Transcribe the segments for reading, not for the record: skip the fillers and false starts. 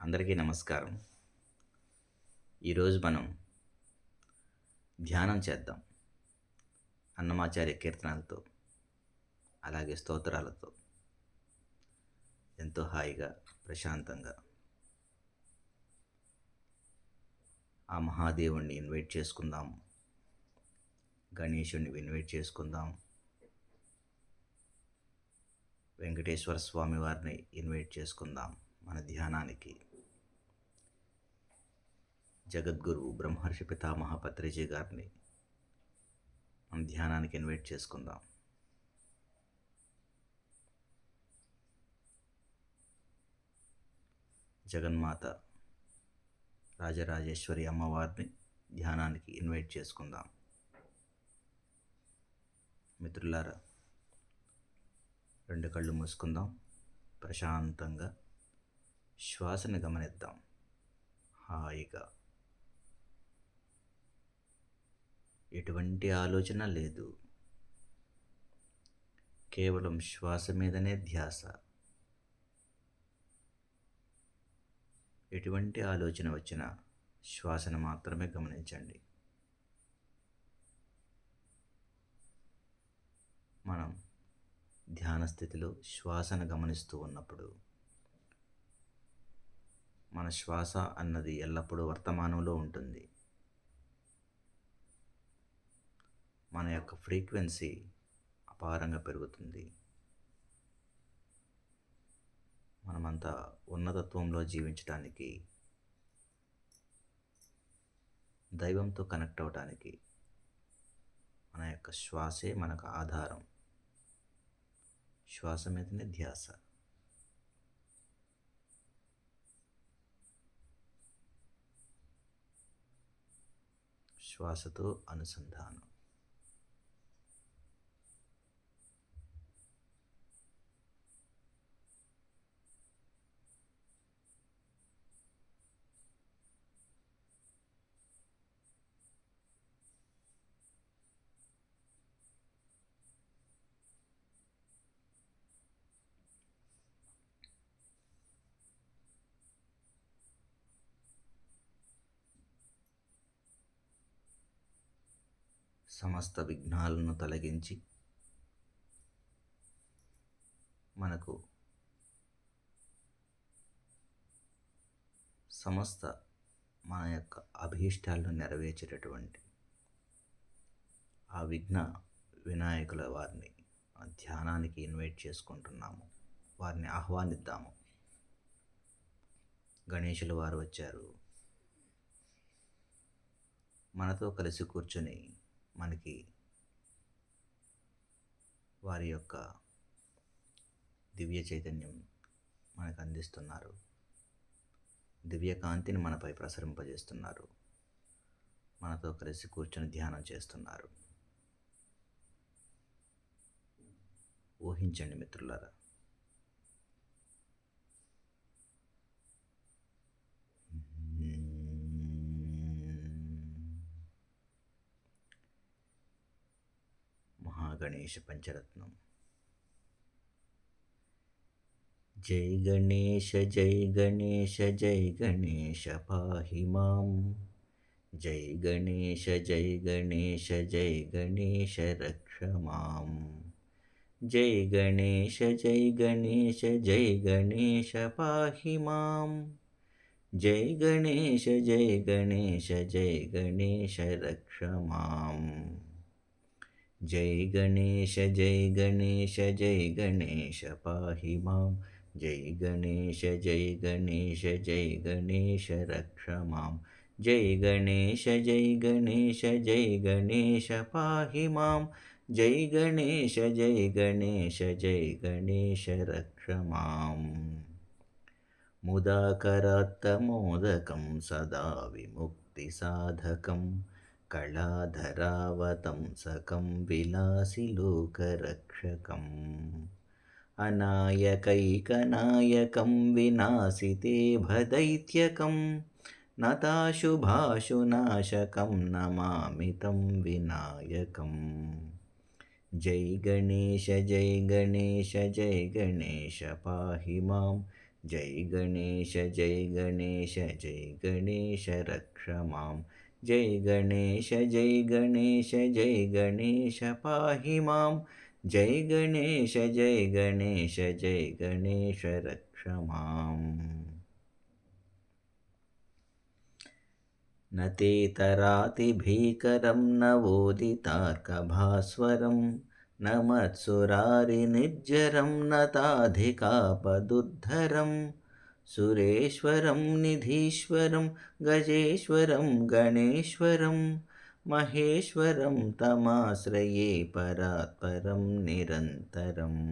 అందరికీ నమస్కారం. ఈరోజు మనం ధ్యానం చేద్దాం. అన్నమాచార్య కీర్తనలతో, అలాగే స్తోత్రాలతో ఎంతో హాయిగా, ప్రశాంతంగా ఆ మహాదేవుణ్ణి ఇన్వైట్ చేసుకుందాం. గణేశుడిని ఇన్వైట్ చేసుకుందాం. వెంకటేశ్వర స్వామి వారిని ఇన్వైట్ చేసుకుందాం మన ధ్యానానికి. జగద్గురు బ్రహ్మర్షి పితామహ పత్రిజీ గారిని మన ధ్యానానికి ఇన్వైట్ చేసుకుందాం. జగన్మాత రాజరాజేశ్వరి అమ్మవారిని ధ్యానానికి ఇన్వైట్ చేసుకుందాం. మిత్రులారా, రెండు కళ్ళు మూసుకుందాం. ప్రశాంతంగా శ్వాసను గమనిద్దాం. హాయిగా, ఎటువంటి ఆలోచన లేదు, కేవలం శ్వాస మీదనే ధ్యాస. ఎటువంటి ఆలోచన వచ్చినా శ్వాసను మాత్రమే గమనించండి. మనం ధ్యాన స్థితిలో శ్వాసను గమనిస్తూ ఉన్నప్పుడు మన శ్వాస అన్నది ఎల్లప్పుడూ వర్తమానంలో ఉంటుంది. మన యొక్క ఫ్రీక్వెన్సీ అపారంగా పెరుగుతుంది. మనమంతా ఉన్నతత్వంలో జీవించడానికి, దైవంతో కనెక్ట్ అవ్వడానికి మన యొక్క శ్వాసే మనకు ఆధారం. శ్వాస మీదనే ధ్యాస. శ్వాసతో అనుసంధానం. సమస్త విఘ్నాలను తొలగించి మనకు సమస్త మన యొక్క అభీష్టాలను నెరవేర్చేటటువంటి ఆ విఘ్న వినాయకుల వారిని ధ్యానానికి ఇన్వైట్ చేసుకుంటున్నాము. వారిని ఆహ్వానిద్దాము. గణేశుల వారు వచ్చారు. మనతో కలిసి కూర్చొని మనకి వారి యొక్క దివ్య చైతన్యం మనకు అందిస్తున్నారు. దివ్య కాంతిని మనపై ప్రసరింపజేస్తున్నారు. మనతో కలిసి కూర్చొని ధ్యానం చేస్తున్నారు. ఊహించండి మిత్రులారా. మహాగణేశ పంచరత్నం. జై గణేశ జై గణేశ జై గణేశ పాహి మాం. జై గణేశ జై గణేశ జై గణేశ రక్ష మాం. జై గణేశ జై గణేశ జై గణేశ పాహి మాం. జై గణేశ జై గణేశ జై గణేశ రక్ష మాం. జై గణేశ జై గణేశ జై గణేశ పాహి మాం. జై గణేశ జై గణేశ జై గణేశ రక్ష మాం. జై గణేశ జై గణేశ జై గణేశ పాహి మాం. జై గణేశ జై గణేశ జై గణేశ రక్ష మాం. ముదాకరాత్తమోదకం సదా విముక్తి సాధకం కళాధరావతంసకం విలాసిలోకరక్షకం. అనాయకైకనాయకం వినాశితే భదైత్యకం నతాశుభాశునాశకం నమామి తం వినాయకం. జై గణేశ జై గణేశ జై గణేశ పాహి మాం. जय गणेश जय गणेश जय गणेश रक्ष मां जय गणेश जय गणेश जय गणेश पाहि मां जय गणेश जय गणेश जय गणेश रक्ष माम् न ते तरातिभीकरं न वोदितार्कभास्वरं न मत्सुरारिनिर्जरं न ताधिकापदुद्धरं सुरेश्वरं निधीश्वरं गजेश्वरं गणेश्वरं महेश्वरं तमाश्रये परात्परं निरन्तरम्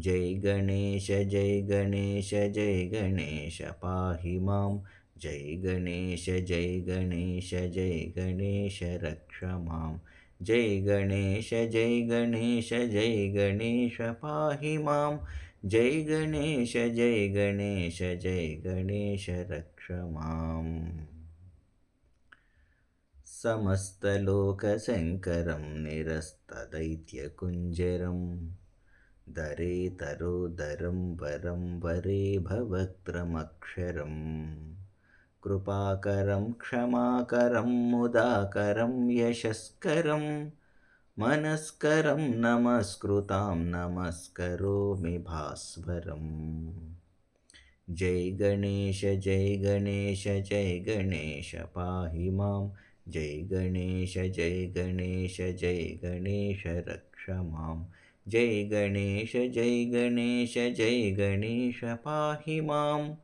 जय गणेश जय गणेश जय गणेश पाहि मां जय गणेश जय गणेश जय गणेश रक्ष मां जय गणेश जय गणेश जय गणेश पाहि मां जय गणेश जय गणेश जय गणेश रक्ष माम् समस्तलोकशङ्करं निरस्तदैत्यकुञ्जरं दरेतरोदरं वरं वरे भवक्त्रमक्षरम् कृपाकरं क्षमाकरं मुदाकरं यशस्करं मनस्करं नमस्कृतां नमस्करोमि भास्वरम् जय गणेश जय गणेश जय गणेश पाहि मां जय गणेश जय गणेश जय गणेश रक्ष मां जय गणेश जय गणेश जय गणेश पाहि मां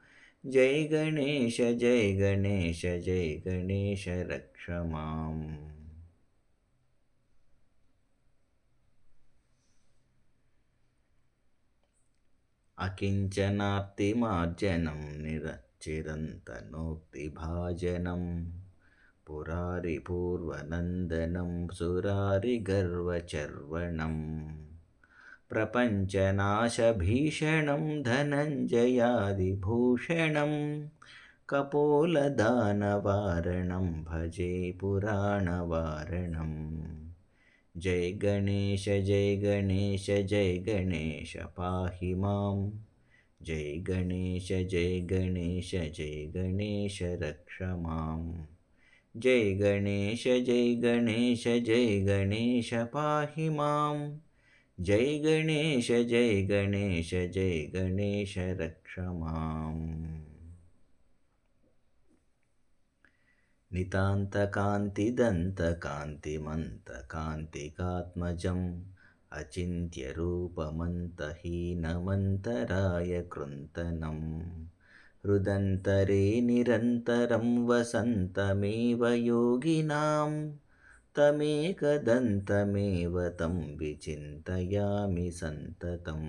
जय गणेश जय गणेश जय गणेश रक्ष माम् अकिञ्चनार्तिमार्जनं निरचिरन्तनोक्तिभाजनं पुरारिपूर्वनन्दनं सुरारिगर्वचर्वणं प्रपञ्चनाशभीषणं धनञ्जयादिभूषणं कपोलदानवारणं भजे पुराणवारणम् जय गणेश जय गणेश जय गणेश पाहि मां जय गणेश जय गणेश जय गणेश रक्ष मां जय गणेश जय गणेश जय गणेश पाहि मां जय गणेश जय गणेश जय गणेश रक्ष माम् नितान्तकान्तिदन्तकान्तिमन्तकान्तिकात्मजम् अचिन्त्यरूपमन्तहीनमन्तराय कृन्तनं हृदन्तरे निरन्तरं वसन्तमेव योगिनां तमेकदन्तमेव तं विचिन्तयामि सन्ततम्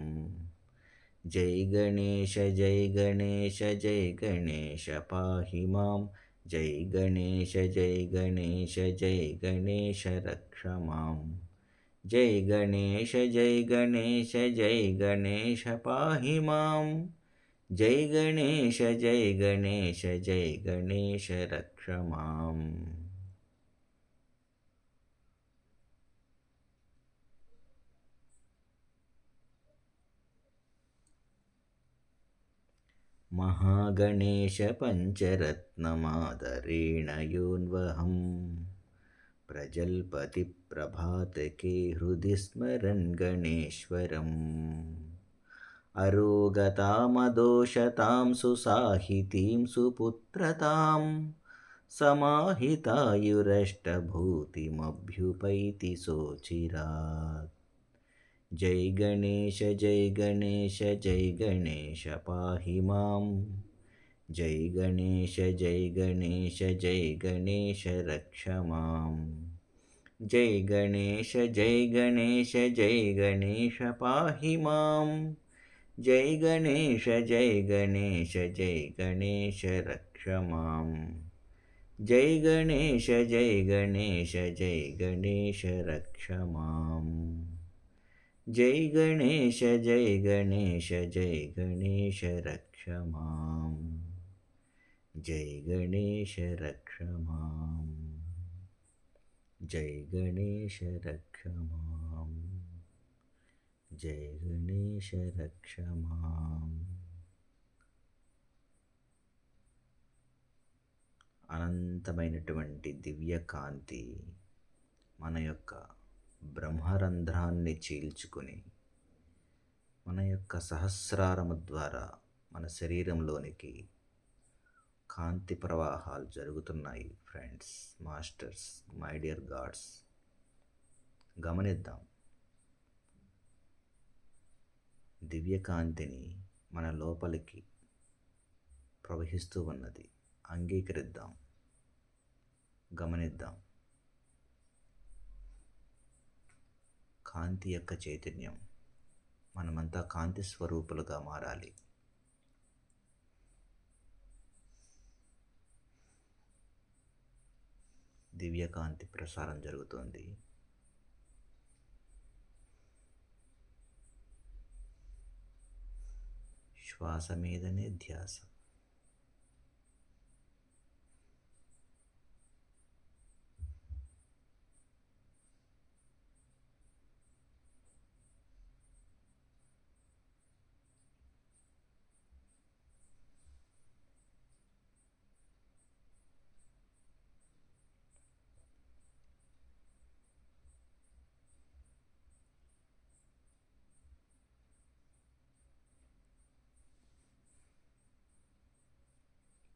जय गणेश जय गणेश जय गणेश पाहि मां जय गणेश जय गणेश जय गणेश रक्ष मां जय गणेश जय गणेश जय गणेश पाहि मां जय गणेश जय गणेश जय गणेश रक्ष माम् महागणेश पञ्चरत्नमादरेण योऽन्वहं प्रजल्पतिप्रभातके हृदि स्मरन् गणेश्वरम् अरोगतामदोषतां सुसाहितीं सुपुत्रतां समाहितायुरष्टभूतिमभ्युपैति सोचिरात् जय गणेश जय गणेश जय गणेश पाहि मां जय गणेश जय गणेश जय गणेश रक्ष मां जय गणेश जय गणेश जय गणेश पाहि मां जय गणेश जय गणेश जय गणेश रक्ष मां जय गणेश जय गणेश जय गणेश रक्ष मां जय गणेश जय गणेश जय गणेश रक्ष मां जय गणेश रक्ष मां जय गणेश रक्ष मां जय गणेश रक्ष मां అనంతమైనటువంటి దివ్య కాంతి మన యొక్క బ్రహ్మరంధ్రాన్ని చీల్చుకుని మన యొక్క సహస్రారము ద్వారా మన శరీరంలోనికి కాంతి ప్రవాహాలు జరుగుతున్నాయి. Friends, masters, my dear God's, గమనిద్దాం. దివ్యకాంతిని మన లోపలికి ప్రవహిస్తూ ఉన్నది. అంగీకరిద్దాం, గమనిద్దాం. కాంతి యొక్క చైతన్యం, మనమంతా కాంతి స్వరూపులుగా మారాలి. దివ్యకాంతి ప్రసారం జరుగుతోంది. శ్వాస మీదనే ధ్యాస.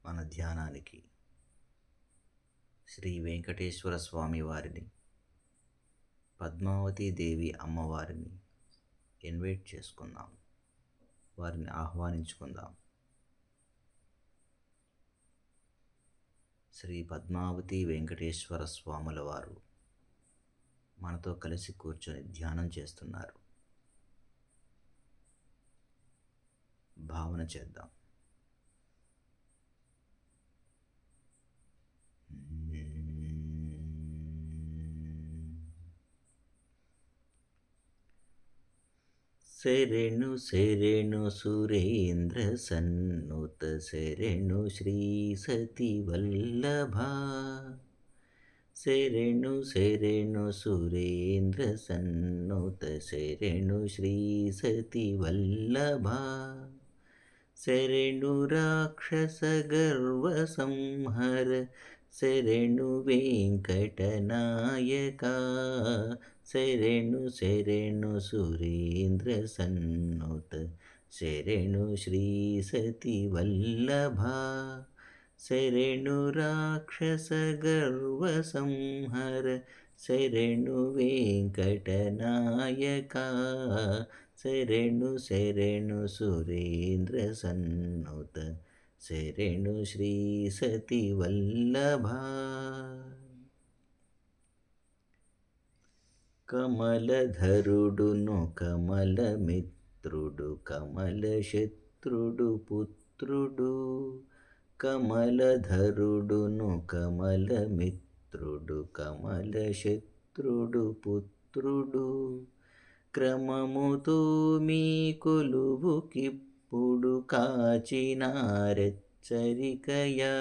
మన ధ్యానానికి శ్రీ వెంకటేశ్వర స్వామి వారిని, పద్మావతీ దేవి అమ్మవారిని ఇన్వైట్ చేసుకుందాం, వారిని ఆహ్వానించుకుందాం. శ్రీ పద్మావతి వెంకటేశ్వర స్వాముల వారు మనతో కలిసి కూర్చొని ధ్యానం చేస్తున్నారు. భావన చేద్దాం. శరణు శరణు సురేంద్ర సన్నుత శరణు శ్రీ సతి వల్లభ. శరణు శరణు సురేంద్ర సన్నుత శరణు శ్రీ సతి వల్లభ. శరణు రాక్షస గర్వ సంహర శరణు వెంకటనాయక. శరణు శరణు సురేంద్ర సన్నుత శరణు శ్రీ సతి వల్లభ. శరణు రాక్షస గర్వ సంహర శరణు వెంకటనాయక. శరణు శరణు సురేంద్ర సన్నుత శరణు శ్రీ సతి వల్లభ. కమలధరుడును కమలమిత్రుడు కమలశత్రుడు పుత్రుడు. కమలధరుడును కమలమిత్రుడు కమలశత్రుడు పుత్రుడు. క్రమముతో మీ కొలువుకిప్పుడు కాచినారెచ్చరికయా.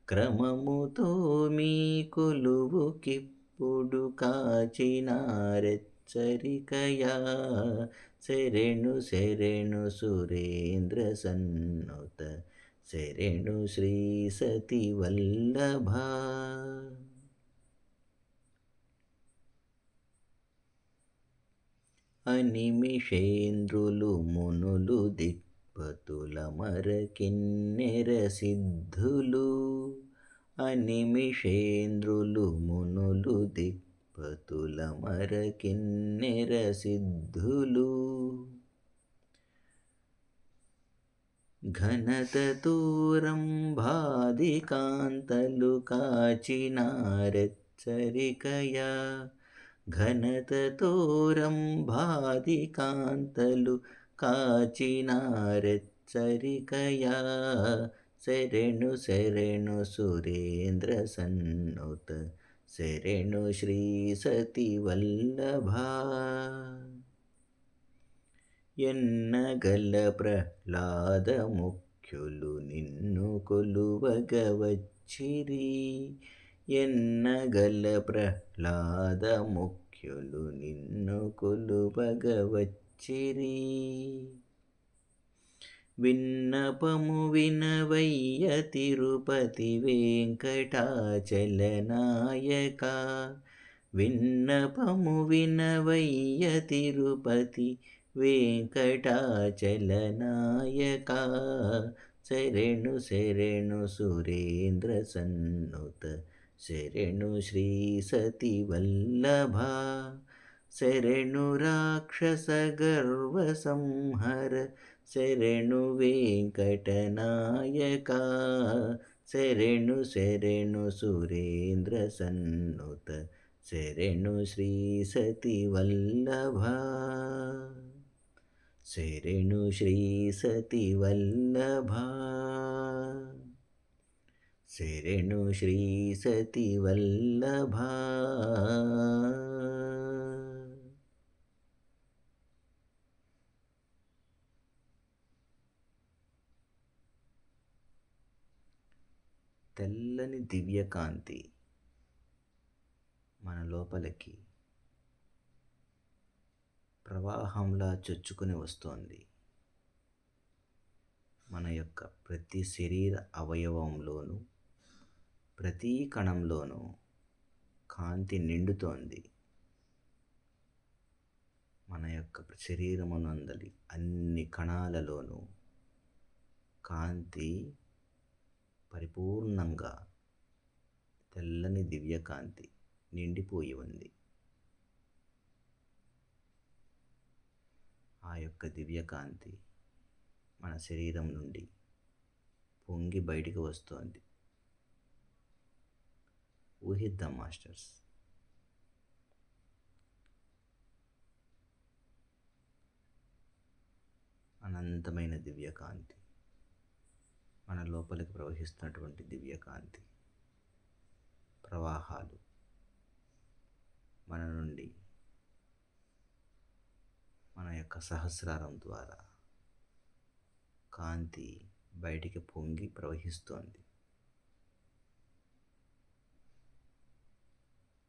క్రమముతో మీ కొలువుకిప్పుడు కాచినారెచ్చరికయా. శరణు శరణు సురేంద్ర సన్నుత శరణు శ్రీ సతి వల్లభ. అనిమిషేంద్రులు మునులు దిక్పతుల మరకిన్నెర సిద్ధులు. అనిమిషేంద్రులు మునులు దిక్పతుల మరకిన్నెర సిద్ధులు. ఘనతతూరంభాదికాంతలు కాచినారెచ్చరికయా. ఘనతతోరంభాదికాంతలు కాచినారెచ్చరికయా. శరణు శరణు సురేంద్ర సన్నుత శరణు శ్రీ సతి వల్లభ. ఎన్నగల ప్రహ్లాద ముఖ్యులు నిన్ను కొలువగవచ్చిరి. ఎన్నగల ప్రహ్లాద ముఖ్యులు నిన్ను కొలువగవచ్చిరి. విన్నపము వినవయ్య తిరుపతి వెంకటాచలనాయక. విన్నపము వినవయ్య తిరుపతి వెంకటాచలనాయక. శరణు శరణు సురేంద్ర సన్నుత శరణు శ్రీ సతి వల్లభ. శరణు రాక్షస గర్వ సంహర శరణు వెంకటనాయక. శరణు శరణు సురేంద్ర సన్నుత శరణు శ్రీ సతి వల్లభ. శరణు శ్రీ సతి వల్లభ. శరణు శ్రీ సతి వల్లభ. తెల్లని దివ్యకాంతి మన లోపలికి ప్రవాహంలా చొచ్చుకుని వస్తోంది. మన యొక్క ప్రతి శరీర అవయవంలోనూ ప్రతి కణంలోనూ కాంతి నిండుతోంది. మన యొక్క శరీరమునందలి అన్ని కణాలలోనూ కాంతి పరిపూర్ణంగా తెల్లని దివ్యకాంతి నిండిపోయి ఉంది. ఆ యొక్క దివ్యకాంతి మన శరీరం నుండి పొంగి బయటికి వస్తోంది. ఊహిద్దాం మాస్టర్స్. అనంతమైన దివ్యకాంతి, మన లోపలికి ప్రవహిస్తున్నటువంటి దివ్యకాంతి ప్రవాహాలు మన నుండి మన యొక్క సహస్రారం ద్వారా కాంతి బయటికి పొంగి ప్రవహిస్తోంది.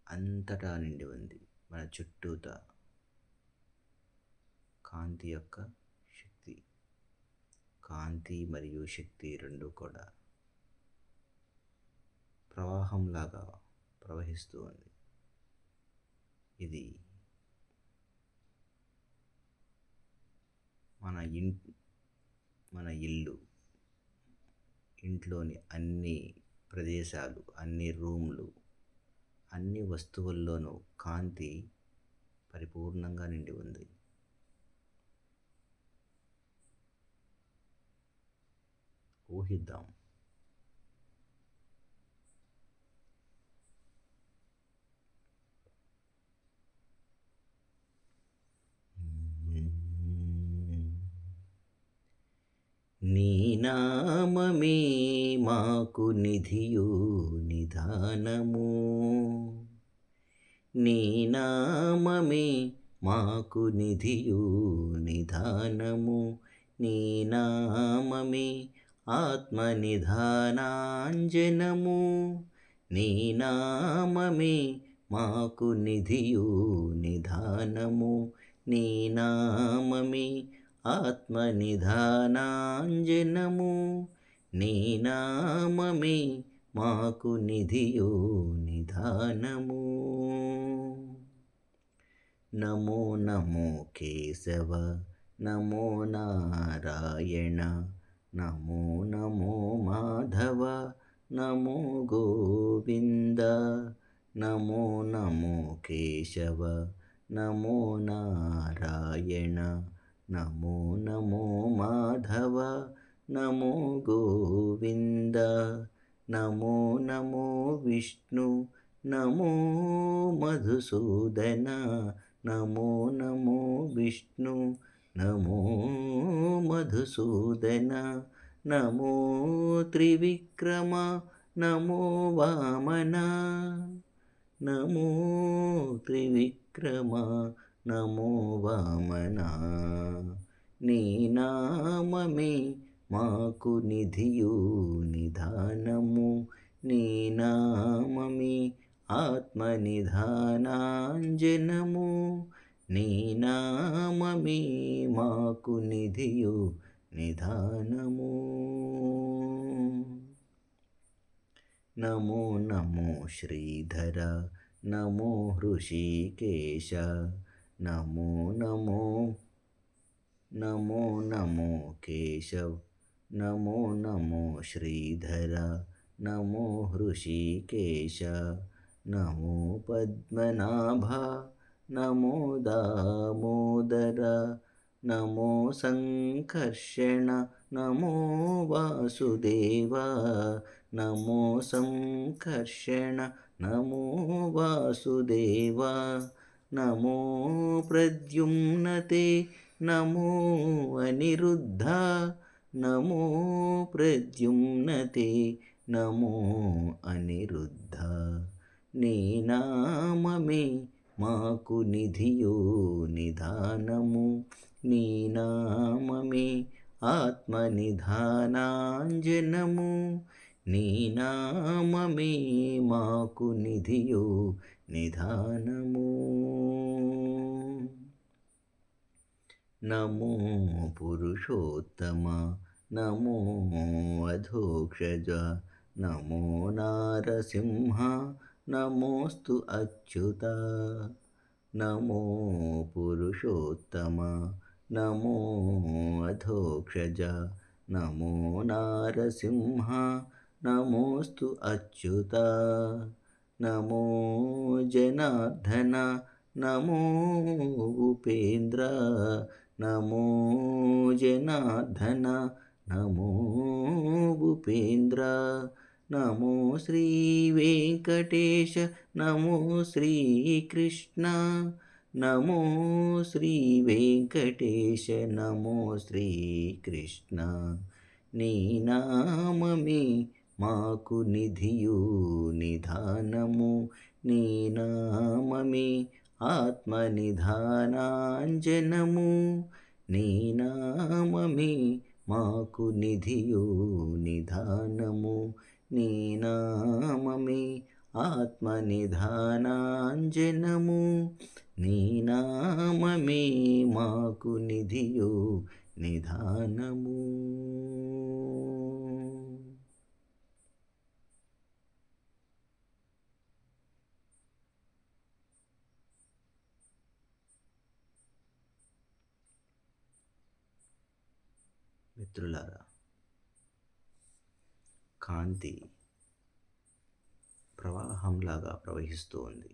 అంతటా నిండి ఉంది. మన చుట్టూత కాంతి యొక్క శక్తి, కాంతి మరియు శక్తి రెండు కూడా ప్రవాహంలాగా ప్రవహిస్తూ ఉంది. ఇది మన ఇల్లు, ఇంట్లోని అన్ని ప్రదేశాలు, అన్ని రూమ్లు, అన్ని వస్తువుల్లోనూ కాంతి పరిపూర్ణంగా నిండి ఉంది. ఊహిద్దాం. నీ నామమే మాకు నిధియు నిధానము. నీ నామమే మాకు నిధియు నిధానము. నీ నామమే ఆత్మనిధానాంజనము. నీ నామమే మాకు నిధియు నిధానము. నీ నామమే ఆత్మనిధానాంజనము. నీ నామమే మాకు నిధియు నిధానము. నమో నమో కేశవ, నమో నారాయణ, నమో నమో మాధవ, నమో గోవింద. నమో నమో కేశవ, నమో నారాయణ, నమో నమో మాధవ, నమో గోవింద. నమో నమో విష్ణు, నమో మధుసూదన. నమో నమో విష్ణు, నమో మధుసూదన. నమో త్రివిక్రమ, నమో వామన. నమో త్రివిక్రమ, నమో వామన. నీ నామమే మాకు నిధియు నిధానము. నీ నామమే ఆత్మనిధానాంజనము. నీ నామమే మాకు నిధియు నిధానము. నమో నమో శ్రీధర నమో హృషికేశ నమో నమో నమో నమో కేశవ్ నమో నమో శ్రీధర నమో హృషికేశ నమో పద్మనాభ నమో దామోదర నమో సంకర్షణ నమో వాసుదేవ నమో సంకర్షణ నమో వాసుదేవ నమో ప్రద్యుమ్నతే నమో అనిరుద్ధ నమో ప్రద్యుమ్నతే నమో అనిరుద్ధ నీ నామమే మాకు నిధియో నిధానము నీ నామమే ఆత్మనిధానాంజనము నీ నామమే మాకు నిధియో నిధానము. నమో పురుషోత్తమ నమో అధోక్షజ నమో నారసింహ నమోస్తు అచ్యుత నమో పురుషోత్తమ నమో అధోక్షజ నమో నారసింహ నమోస్తు అచ్యుత నమో జనార్దన నమో ఉపేంద్ర నమో జనార్దన నమో ఉపేంద్ర నమో శ్రీ వెంకటేశ నమో శ్రీకృష్ణ నమో శ్రీ వెంకటేశ నమో శ్రీకృష్ణ నీ నామమే మాకు నిధియు నిధానము నీ నామమే ఆత్మనిధానాంజనము నీ నామమే మాకు నిధియు నిధానము నీ నామమే ఆత్మనిధానాంజనము నీ నామమే మాకు నిధియు నిధానము. మిత్రులారా, కాంతి ప్రవాహంలాగా ప్రవహిస్తూ ఉంది.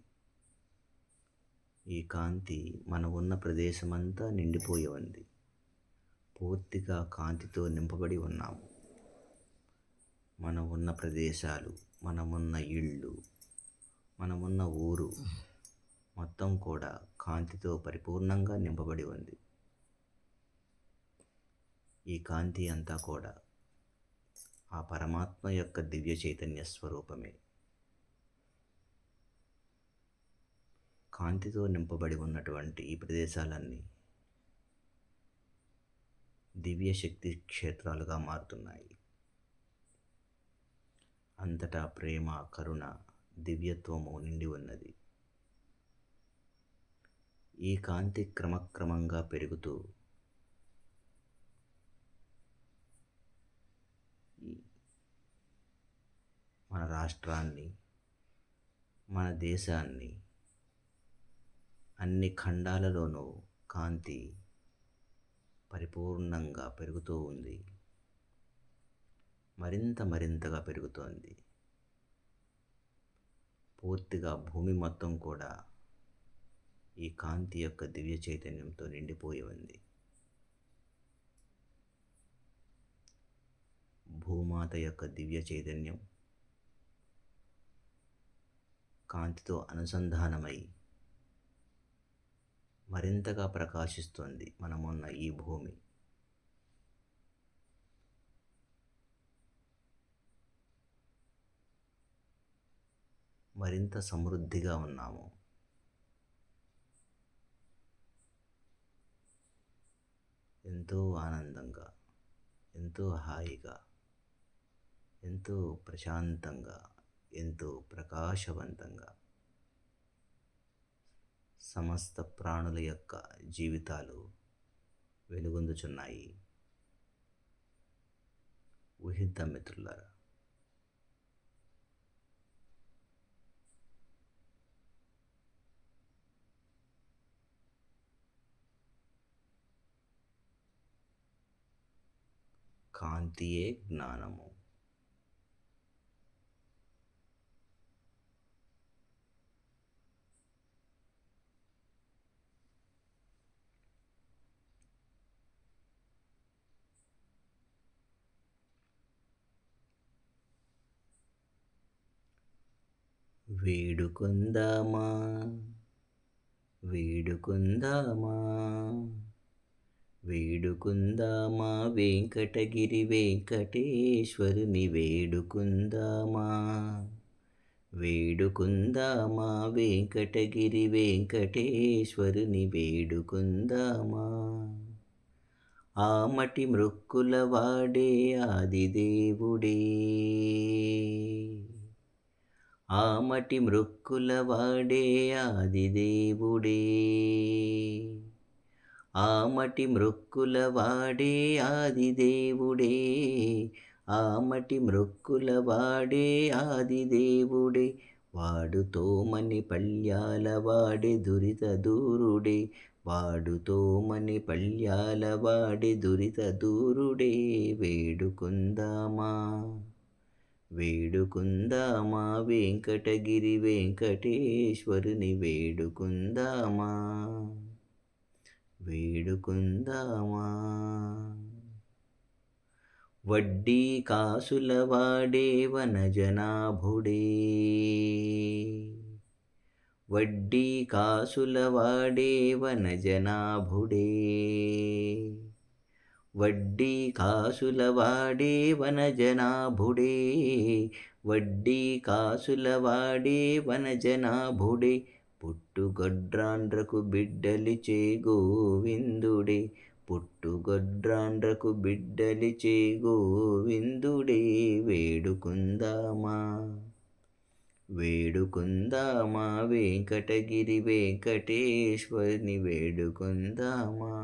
ఈ కాంతి మనం ఉన్న ప్రదేశమంతా నిండిపోయి ఉంది. పూర్తిగా కాంతితో నింపబడి ఉన్నాము. మనం ఉన్న ప్రదేశాలు, మనమున్న ఇళ్ళు, మనమున్న ఊరు మొత్తం కూడా కాంతితో పరిపూర్ణంగా నింపబడి ఉంది. ఈ కాంతి అంతా కూడా ఆ పరమాత్మ యొక్క దివ్య చైతన్య స్వరూపమే. కాంతితో నింపబడి ఉన్నటువంటి ఈ ప్రదేశాలన్నీ దివ్య శక్తి క్షేత్రాలుగా మారుతున్నాయి. అంతటా ప్రేమ, కరుణ, దివ్యత్వము నిండి ఉన్నది. ఈ కాంతి క్రమక్రమంగా పెరుగుతూ మన రాష్ట్రాన్ని, మన దేశాన్ని, అన్ని ఖండాలలోనూ కాంతి పరిపూర్ణంగా పెరుగుతూ ఉంది. మరింతగా పెరుగుతోంది. పూర్తిగా భూమి మొత్తం కూడా ఈ కాంతి యొక్క దివ్య చైతన్యంతో నిండిపోయి ఉంది. భూమాత యొక్క దివ్య చైతన్యం కాంతితో అనుసంధానమై మరింతగా ప్రకాశిస్తోంది. మనమున్న ఈ భూమి మరింత సమృద్ధిగా ఉన్నాము. ఎంతో ఆనందంగా, ఎంతో హాయిగా, ఎంతో ప్రశాంతంగా, ఎంతో ప్రకాశవంతంగా సమస్త ప్రాణుల యొక్క జీవితాలు వెలుగొందుచున్నాయి. ఊహిద్దాం మిత్రులారా. కాంతియే జ్ఞానము. వేడుకుందామా వేడుకుందామా వేడుకుందామా వెంకటగిరి వెంకటేశ్వరుని వేడుకుందామా వేడుకుందామా వెంకటగిరి వెంకటేశ్వరుని వేడుకుందామా. ఆమటి మృక్కుల వాడే ఆదిదేవుడే, ఆమటి మృక్కుల వాడే ఆదిదేవుడే, ఆమటి మృక్కుల వాడే ఆదిదేవుడే, ఆమటి మృక్కుల వాడే ఆదిదేవుడే. వాడు తోమని పళ్ళ్యాల వాడే దురిత దూరుడే, వాడు తోమని పళ్ళ్యాల వాడే దురిత దూరుడే. వేడుకుందామా వేడుకుందామా వెంకటగిరి వెంకటేశ్వరుని వేడుకుందామా వేడుకుందామా. వడ్డీ కాసుల వాడే వనజనాభుడే, వడ్డీ కాసుల వాడే వనజనాభుడే, వడ్డీ కాసుల వాడే వనజనాభుడే, వడ్డీ కాసుల వాడే వనజనాభుడే. పుట్టుగొడ్రాండ్రకు బిడ్డలిచే గోవిందుడే, పుట్టుగొడ్రాండ్రకు బిడ్డలిచే గోవిందుడే. వేడుకుందామా వేడుకుందామా వెంకటగిరి వెంకటేశ్వరుని వేడుకుందామా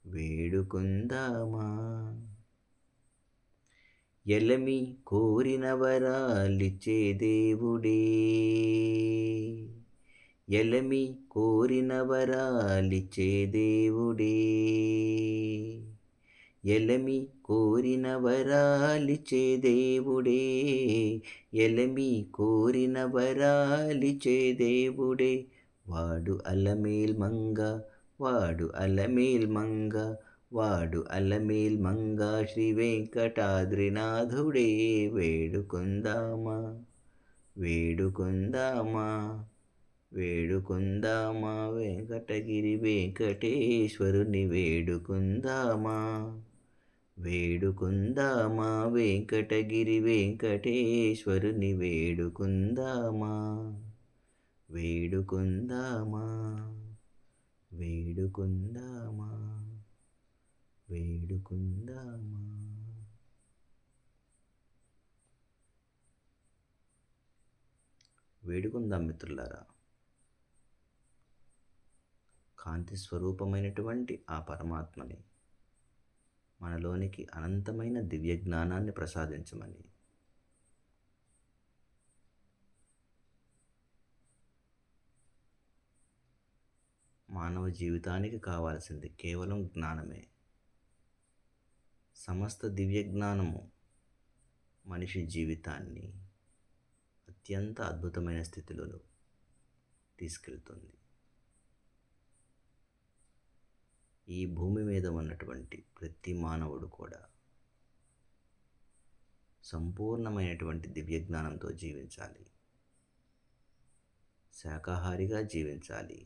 వేడుకుందామా. ఎలమి కోరిన వరాలిచ్చే దేవుడే, ఎలమి కోరిన వరాలిచ్చే దేవుడే, ఎలమి కోరిన వరాలిచ్చే దేవుడే, ఎలమి కోరిన వరాలిచ్చే దేవుడే. వాడు అలమేల్ మంగ, వాడు అలమేల్ మంగ, వాడు అలమేల్ మంగ శ్రీ వెంకటాద్రినాథుడే. వేడుకుందామా వేడుకుందామా వేడుకుందామా వెంకటగిరి వెంకటేశ్వరుని వేడుకుందామా వేడుకుందామా వెంకటగిరి వెంకటేశ్వరుని వేడుకుందామా వేడుకుందామా వేడుకుందామా వేడుకుందామా. వేడుకుందాం మిత్రులారా. కాంతి స్వరూపమైనటువంటి ఆ పరమాత్మని మనలోనికి అనంతమైన దివ్య జ్ఞానాన్ని ప్రసాదించమని, మానవ జీవితానికి కావాల్సింది కేవలం జ్ఞానమే. సమస్త దివ్య జ్ఞానము మనిషి జీవితాన్ని అత్యంత అద్భుతమైన స్థితిలో తీసుకెళ్తుంది. ఈ భూమి మీద ఉన్నటువంటి ప్రతి మానవుడు కూడా సంపూర్ణమైనటువంటి దివ్య జ్ఞానంతో జీవించాలి, శాకాహారిగా జీవించాలి,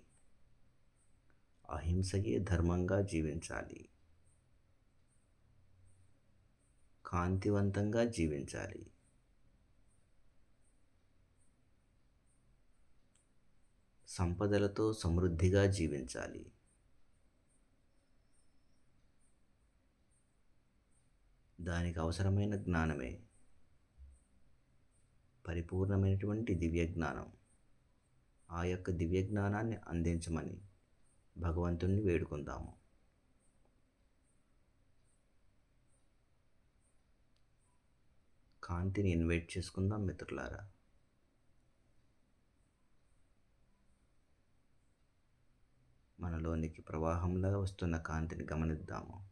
అహింసయే ధర్మంగా జీవించాలి, కాంతివంతంగా జీవించాలి, సంపదలతో సమృద్ధిగా జీవించాలి. దానికి అవసరమైన జ్ఞానమే పరిపూర్ణమైనటువంటి దివ్య జ్ఞానం. ఆ యొక్క దివ్య జ్ఞానాన్ని అందించమని భగవంతుణ్ణి వేడుకుందాము. కాంతిని ఇన్వైట్ చేసుకుందాం మిత్రులారా. మనలోనికి ప్రవాహంలా వస్తున్న కాంతిని గమనిద్దాము.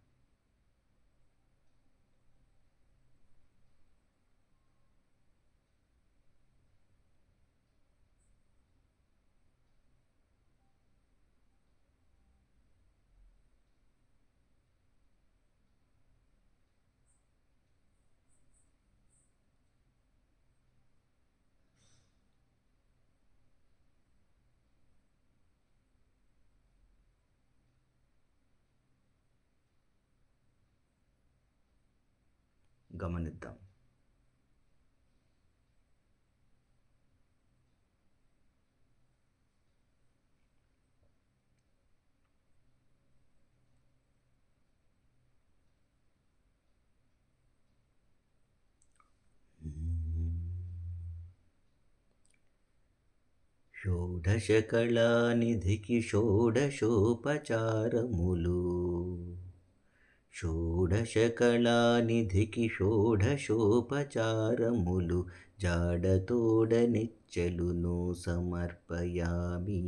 గమనిద్దాం. షోడశకళానిధికి షోడశోపచారములు, షోడశకళానిధికి షోడశోపచారములు, జాడతోడ నిచ్చెలును సమర్పయామి,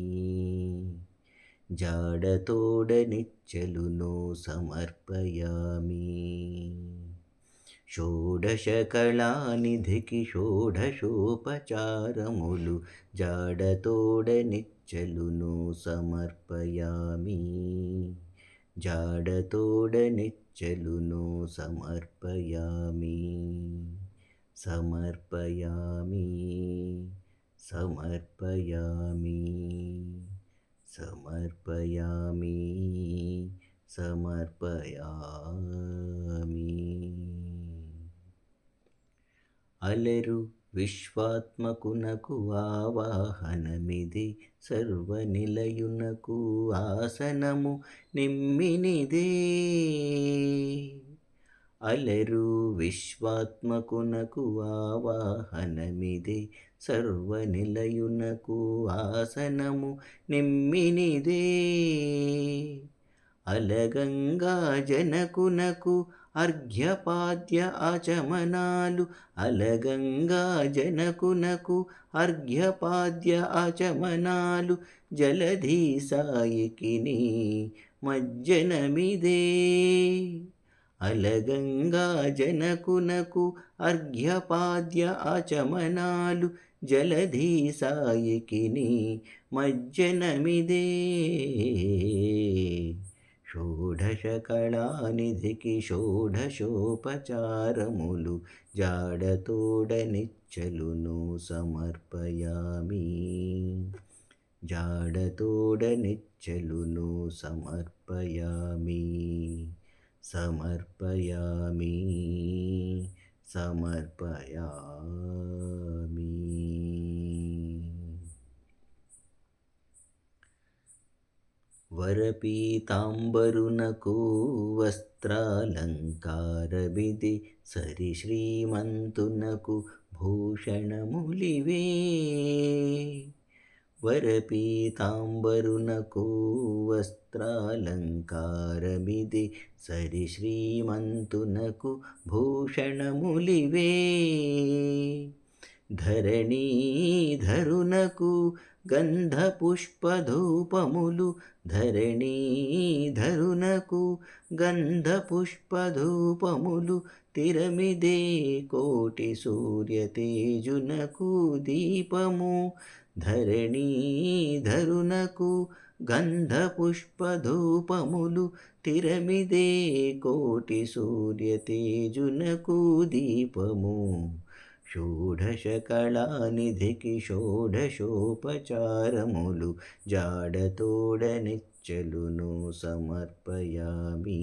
జాడతోడ నిచ్చెలును సమర్పయామి. షోడశకళానిధికి షోడశోపచారములు, జాడతోడ నిచ్చెలును సమర్పయామి, జాడతోడ నిచ్చెలును సమర్పయామి, సమర్పయామి, సమర్పయామి, సమర్పయామి, సమర్పయామి. అలెరు విశ్వాత్మకునకు ఆవాహనమిది, సర్వనిలయునకు ఆసనము నిమ్మినిదే. అలెరు విశ్వాత్మకునకు ఆవాహనమిది, సర్వనిలయునకు ఆసనము నిమ్మినిదే. అలగంగా జనకునకు అర్ఘ్యపాద్య ఆచమనాలు, అలగంగా జనకునకు అర్ఘ్యపాద్య ఆచమనాలు, జలధి సాయికిని మజ్జనమిదే. అలగంగా జనకునకు అర్ఘ్యపాద్య ఆచమనాలు, జలధి సాయికిని మజ్జనమిదే. షోడశకళానిధికి షోడశోపచారములు, జాడతోడ నిచ్చెలును సమర్పయామి, జాడతోడ నిచ్చెలును సమర్పయామి, సమర్పయామి, సమర్పయామి. వరపీతాంబరునకు వస్త్రాలంకారమిది, సరి శ్రీమంతునకు భూషణములివే. వరపీతాంబరునకు వస్త్రాలంకారమిది, సరి శ్రీమంతునకు భూషణములివే. ధరణీధరునకు గంధపుష్పధూపములు, ధరణీధరునకు గంధపుష్పధూపములు, తిరమిదే కోటి సూర్యతేజునకు దీపము. ధరణీధరునకు గంధపుష్పధూపములు, తిరమిదే కోటి సూర్యతేజునకు దీపము. షోడశకళానిధికి షోడశోపచారములు, జాడతోడ నిచ్చెలును సమర్పయామి,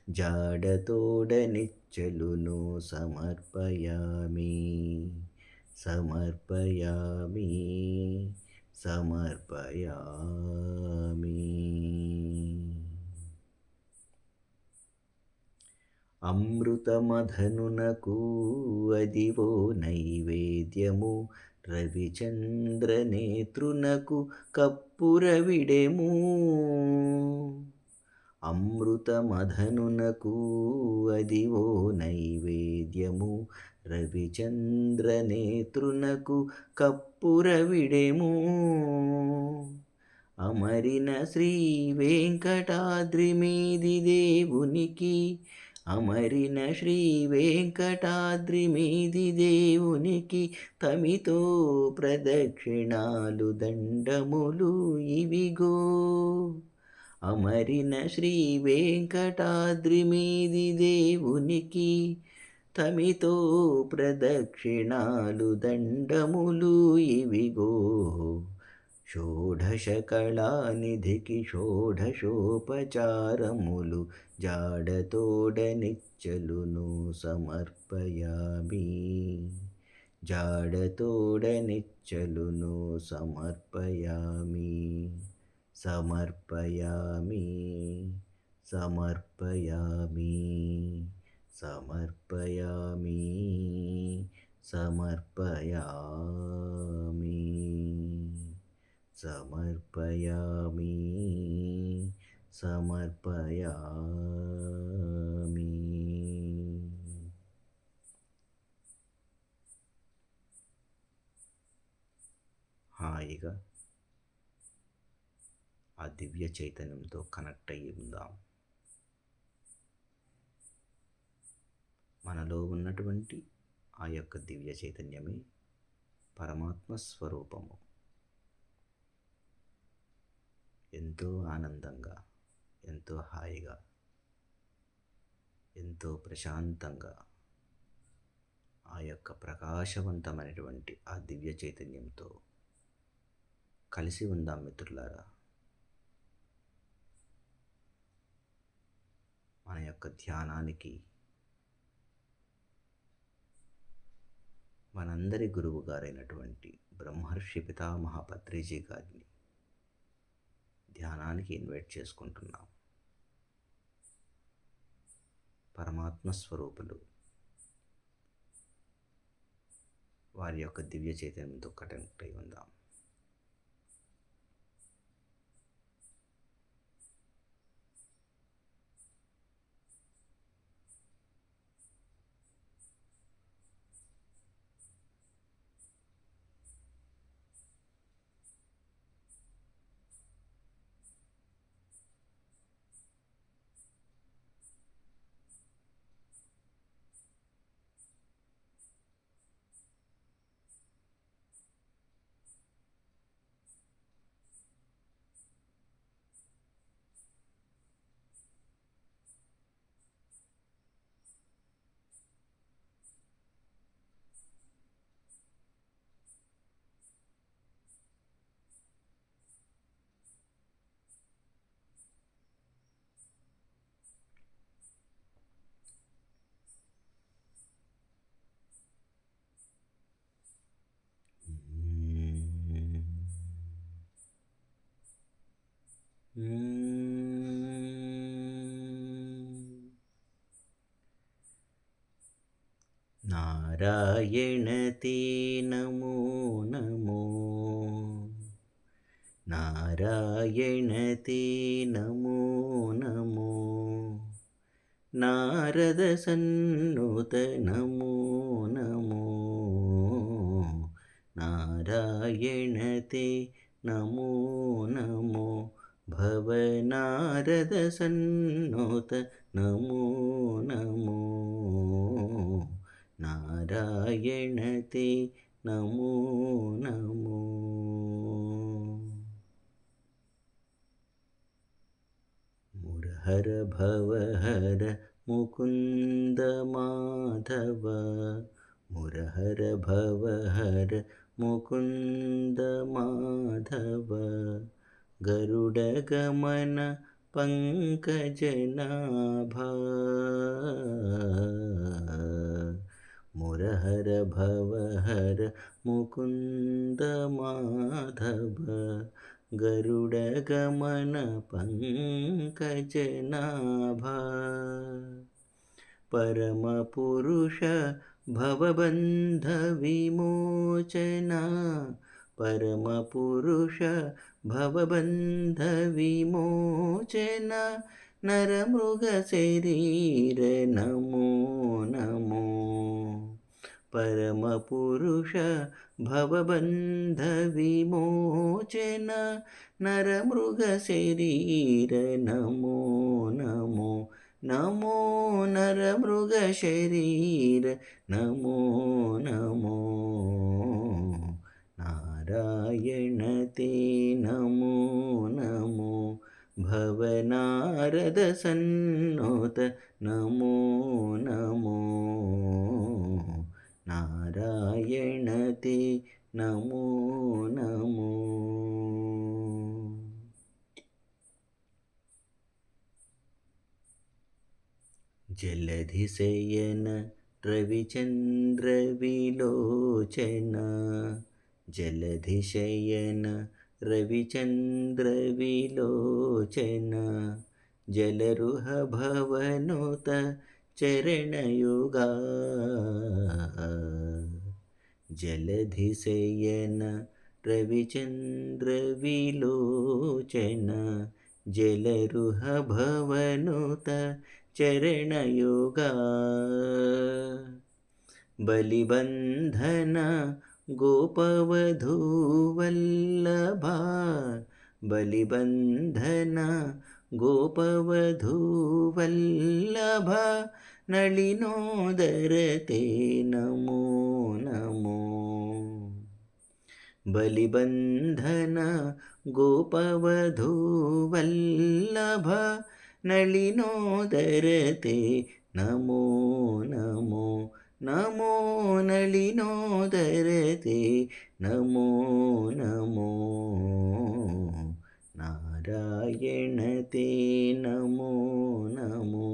జాడతోడ నిచ్చెలును సమర్పయామి, సమర్పయామి, సమర్పయామి. అమృతమధనునకు అదివో నైవేద్యము, రవిచంద్రనేత్రునకు కప్పురవిడెము. అమృతమధనునకు అదివో నైవేద్యము, రవిచంద్రనేత్రునకు కప్పురవిడెము. అమరిన శ్రీ వెంకటాద్రి మీది దేవునికి, అమరిన శ్రీ వెంకటాద్రి మీది దేవునికి, తమితో ప్రదక్షిణాలు దండములు ఇవిగో. అమరిన శ్రీ వెంకటాద్రి మీది దేవునికి, తమితో ప్రదక్షిణాలు దండములు ఇవిగో. షోడశకళానిధికి షోడశోపచారములు జాడతోడనిచ్చలును సమర్పయామి, జాడతోడనిచ్చలును సమర్పయామి, సమర్పయామి, సమర్పయామి, సమర్పయామి, సమర్పయామి, సమర్పయామి, సమర్పయామి. హాయిగా ఆ దివ్య చైతన్యంతో కనెక్ట్ అయ్యి ఉందాం. మనలో ఉన్నటువంటి ఆ యొక్క దివ్య చైతన్యమే పరమాత్మ స్వరూపము. ఎంతో ఆనందంగా, ఎంతో హాయిగా, ఎంతో ప్రశాంతంగా ఆ యొక్క ప్రకాశవంతమైనటువంటి ఆ దివ్య చైతన్యంతో కలిసి ఉందాం మిత్రులారా. మన యొక్క ధ్యానానికి మనందరి గురువు గారైనటువంటి బ్రహ్మర్షి పితామహ పత్రిజీ గారిని ధ్యానానికి ఇన్వైట్ చేసుకుంటున్నాం. పరమాత్మ స్వరూపులు వారి యొక్క దివ్య చైతన్యంతో కనెక్ట్ అయి ఉందాం. నారాయణ తే నమో నమో, నారాయణ తే నమో నమో, నారద సన్నుత నమో నమో, నారాయణ తే నమో నమో, భవనారద సన్నుత నమో నమో, నారాయణ తే నమో నమో. మురహర భవహర ముకుంద మాధవ, మురహర భవహర ముకుంద మాధవ, గరుడ గమన పంకజనాభా, మురహర భవహర ముకుంద మాధవ, గరుడ గమన పంకజనాభా, పరమ పురుష భవబంధ విమోచన, పరమ పురుష భవబంధ విమోచన, నరమృగశరీర నమో నమో పరమపురుష భవబంధ విమోచన నరమృగశరీర నమో నమో నమో నరమృగశరీర నమో నమో నారాయణ తే నమో నమో భవనారద సన్నోత నమో నమో నారాయణ తే నమో నమో జలధిశయన రవిచంద్ర విలోచన జలధిశయన రవిచంద్ర విలోచన జలరుహ భవనుత చరణయుగా జలధిశయన రవిచంద్ర విలోచన జలరుహ భవనుత చరణయుగా బలిబంధన గోపవధూవల్లభా బలిబంధన గోపవధూవల్లభా నళినోదరతే నమో నమో బలిబంధన గోపవధూవల్లభా నళినోదరతే నమో నమో నమో నళినోదరతే నమో నమో నారాయణ తే నమో నమో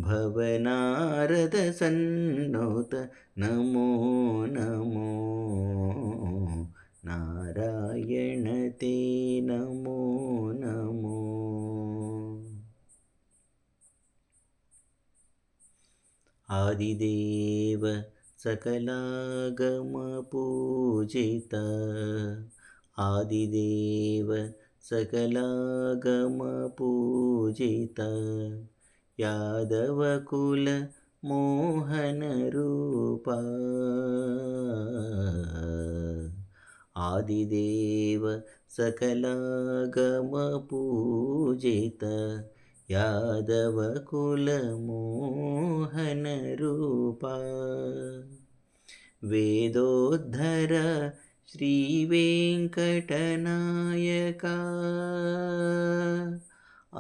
భవనారద సన్నోత నమో నమో నారాయణ తే నమో నమో ఆదిదేవ సకలాగమ పూజిత ఆదిదేవ సకలాగమ పూజిత యాదవకుల మోహన రూప ఆదిదేవ సకలాగమ పూజిత యాదవకుల మోహన రూప వేదోద్ధర శ్రీ వెంకటనాయక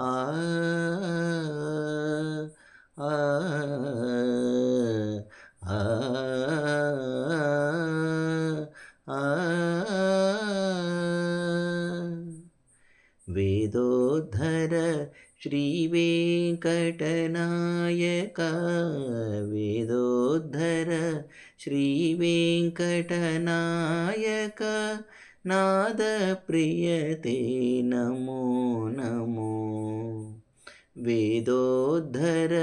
ఆ ఆ ఆ వేదోద్ధర శ్రీ వెంకటనాయక వేదోద్ధర శ్రీ వెంకటనాయక నాద ప్రియతే నమో నమో వేదోద్ధర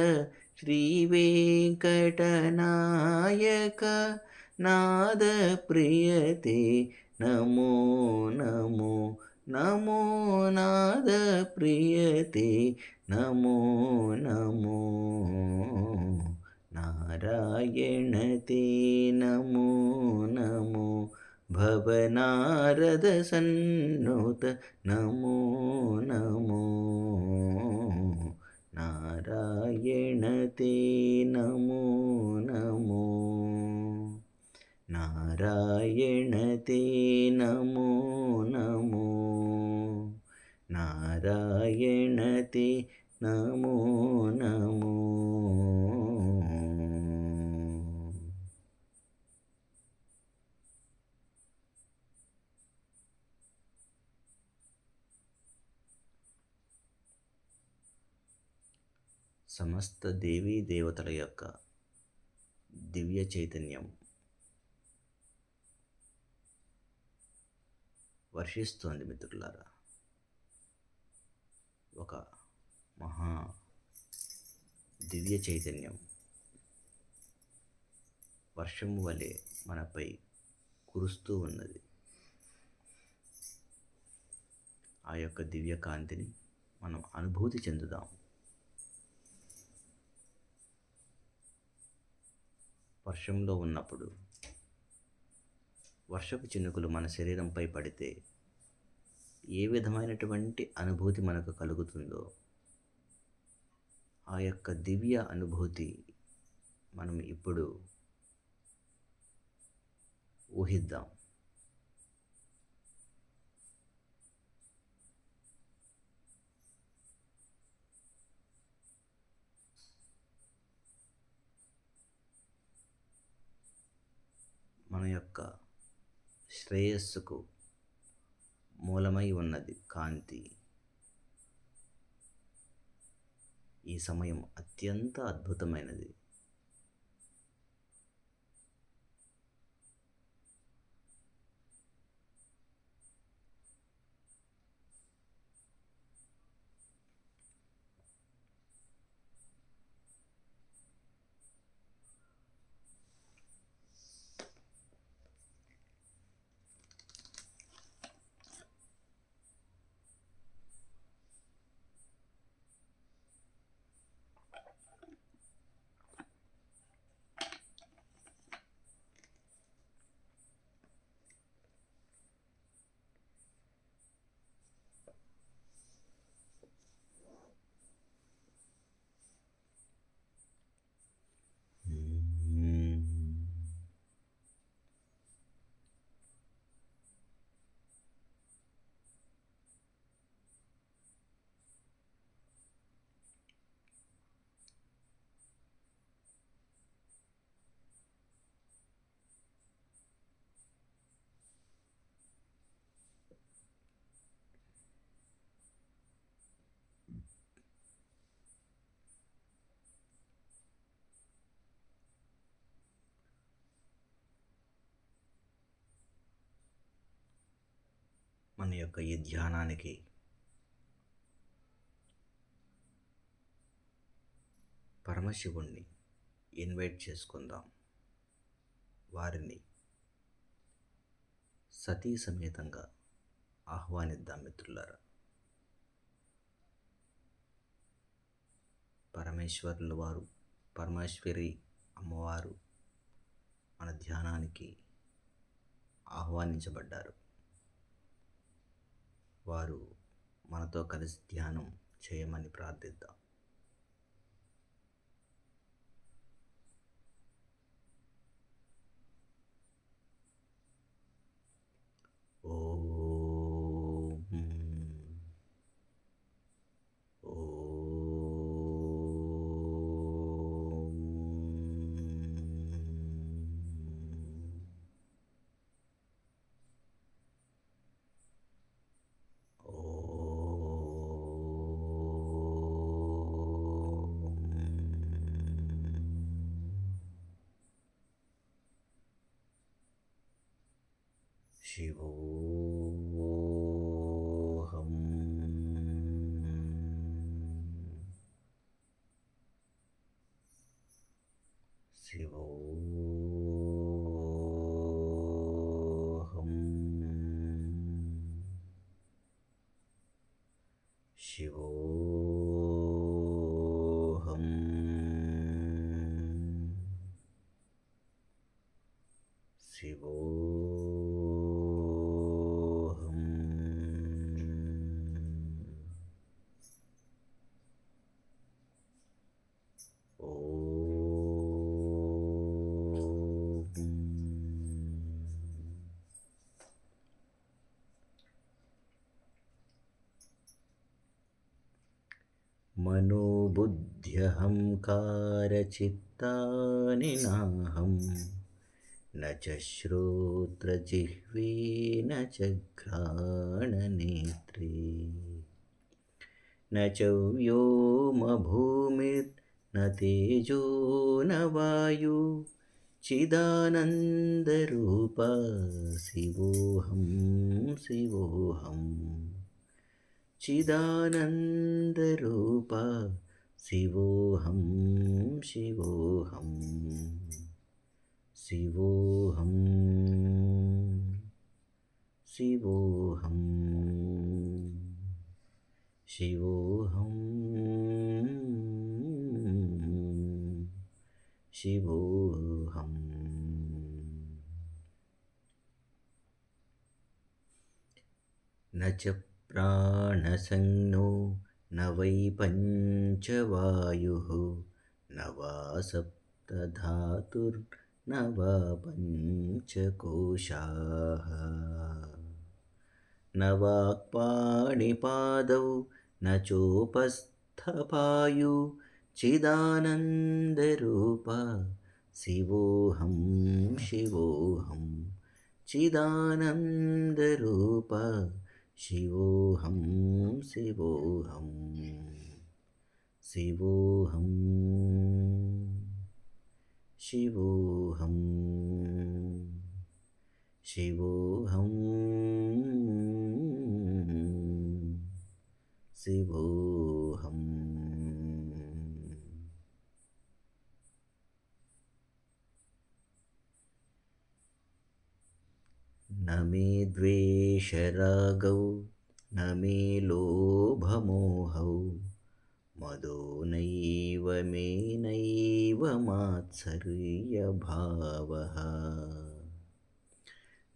శ్రీ వెంకటనాయక నాద ప్రియతే నమో నమో నమో నాద ప్రియతే నమో నమో నారాయణ తే నమో నమో భవనారద సన్నోత నమో నమో నారాయణ తే నమో నమో నారాయణ తే నమో నమో నారాయణ తే నమో నమో సమస్త దేవీ దేవతల యొక్క దివ్య చైతన్యం వర్షిస్తోంది మిత్రులారా. ఒక మహా దివ్య చైతన్యం వర్షము వలె మనపై కురుస్తూ ఉన్నది. ఆ యొక్క దివ్య కాంతిని మనం అనుభూతి చెందుదాం. వర్షంలో ఉన్నప్పుడు వర్షపు చినుకులు మన శరీరంపై పడితే ఏ విధమైనటువంటి అనుభూతి మనకు కలుగుతుందో ఆ యొక్క దివ్య అనుభూతి మనం ఇప్పుడు ఊహిద్దాం. మన యొక్క శ్రేయస్సుకు మూలమై ఉన్నది కాంతి. ఈ సమయం అత్యంత అద్భుతమైనది. మన యొక్క ఈ ధ్యానానికి పరమశివుణ్ణి ఇన్వైట్ చేసుకుందాం. వారిని సతీ సమేతంగా ఆహ్వానిద్దాం మిత్రులారా. పరమేశ్వరుల వారు, పరమేశ్వరి అమ్మవారు మన ధ్యానానికి ఆహ్వానించబడ్డారు. వారు మనతో కలిసి ధ్యానం చేయమని ప్రార్థిద్దాం. ఓం శివోహం. శివోహం. శివోహం. శివోహం. ఓం. మనోబుద్ధ్యహంకారచిత్తాని నాహం న చ శ్రోత్రజిహ్వే న చ ఘ్రాణనేత్రే న చ వ్యోమభూమిర్న తేజో న వాయు చిదానందరూప శివోహం. శివోహం. చిదానందరూప శివోహం. శివోహం. శివోహం. శివోహం. శివోహం. शिवोऽहम्। न च प्राणसंज्ञो न वै पञ्चवायुः न वा सप्तधातुर्न वा पञ्चकोशाः न वाक्पाणिपादौ न चोपस्थपायु चिदानन्दरूप शिवोऽहं शिवोऽहं चिदानन्दरूप शिवोऽहं शिवोऽहं शिवोऽहं शिवोऽहं शिवोऽहं शिवोऽहम्। न मे द्वेषरागौ न मे लोभमोहौ मदो नैव मे नैव मात्सर्यभावः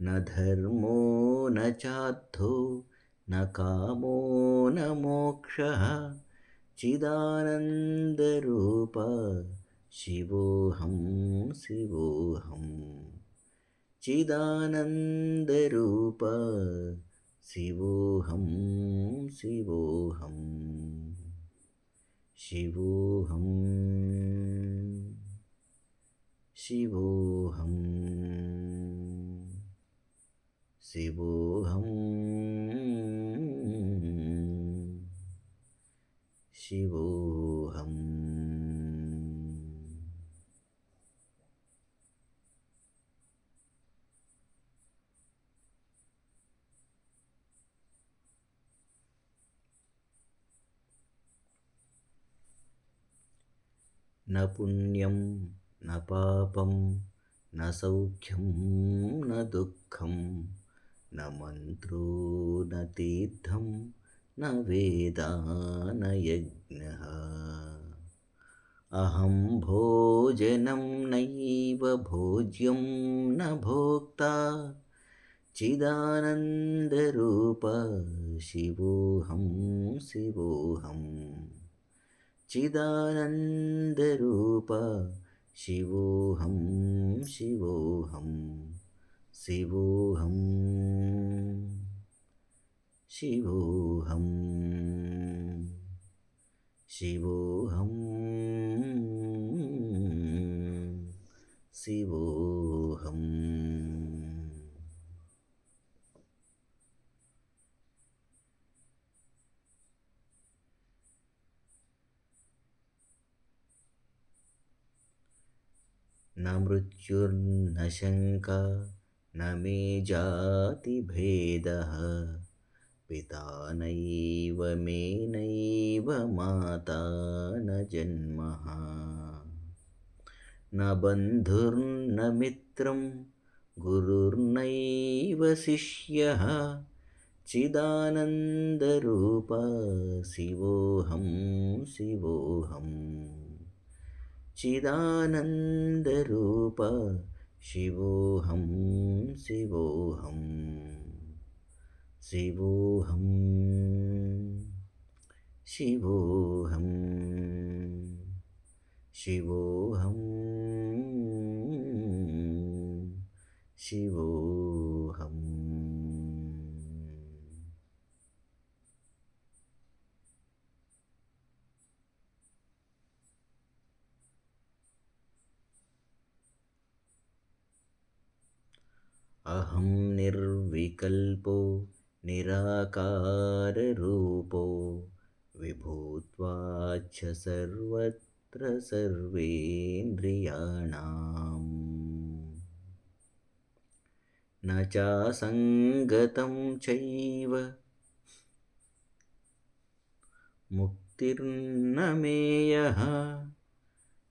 न धर्मो न चार्थो न कामो न मोक्षः चिदानन्दरूप शिवोऽहं शिवोऽहं चिदानन्दरूप शिवोऽहं शिवोऽहं शिवोऽहं शिवोऽहं शिवोऽहं शिवोऽहम्। न पुण्यं न पापं न सौख्यं न दुःखं न मन्त्रो न तीर्थं न वेदा न यज्ञः अहं भोजनं नैव भोज्यं न भोक्ता चिदानन्दरूप शिवोऽहं शिवोऽहम् चिदानन्दरूप शिवोऽहं शिवोऽहं शिवोऽहं शिवोऽहं शिवोऽहं शिवोऽहम्। न मृत्युर्न शङ्का न मे जातिभेदः पिता नैव मे नैव माता न जन्मः न बन्धुर्न मित्रं गुरुर्नैव शिष्यः चिदानन्दरूप शिवोऽहं शिवोऽहम् चिदानन्दरूप शिवोऽहं शिवोऽहं शिवोऽहं शिवोऽहं शिवोऽहं शिवोऽहम्। अहं निर्विकल्पो निराकाररूपो विभूत्वाच्च सर्वत्र सर्वेन्द्रियाणाम् न चासङ्गतं चैव मुक्तिर्न मेयः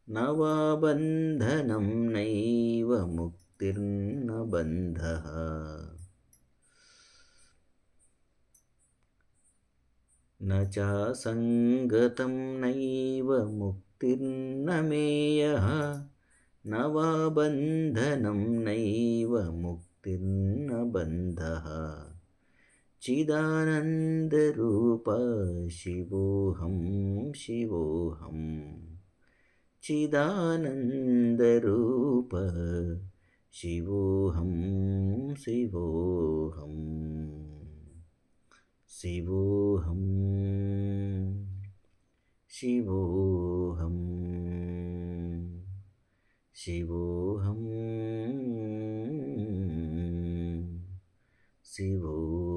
न वा बन्धनं नैव मुक्तिर्न बन्धः न चासङ्गतं नैव मुक्तिर्न मेयः न वा बन्धनं नैव मुक्तिर्न बन्धः चिदानन्दरूप शिवोऽहं शिवोऽहं चिदानन्दरूप शिवोऽहं शिवोऽहं शिवोऽहं शिवोऽहं शिवोऽहं शिवोऽहं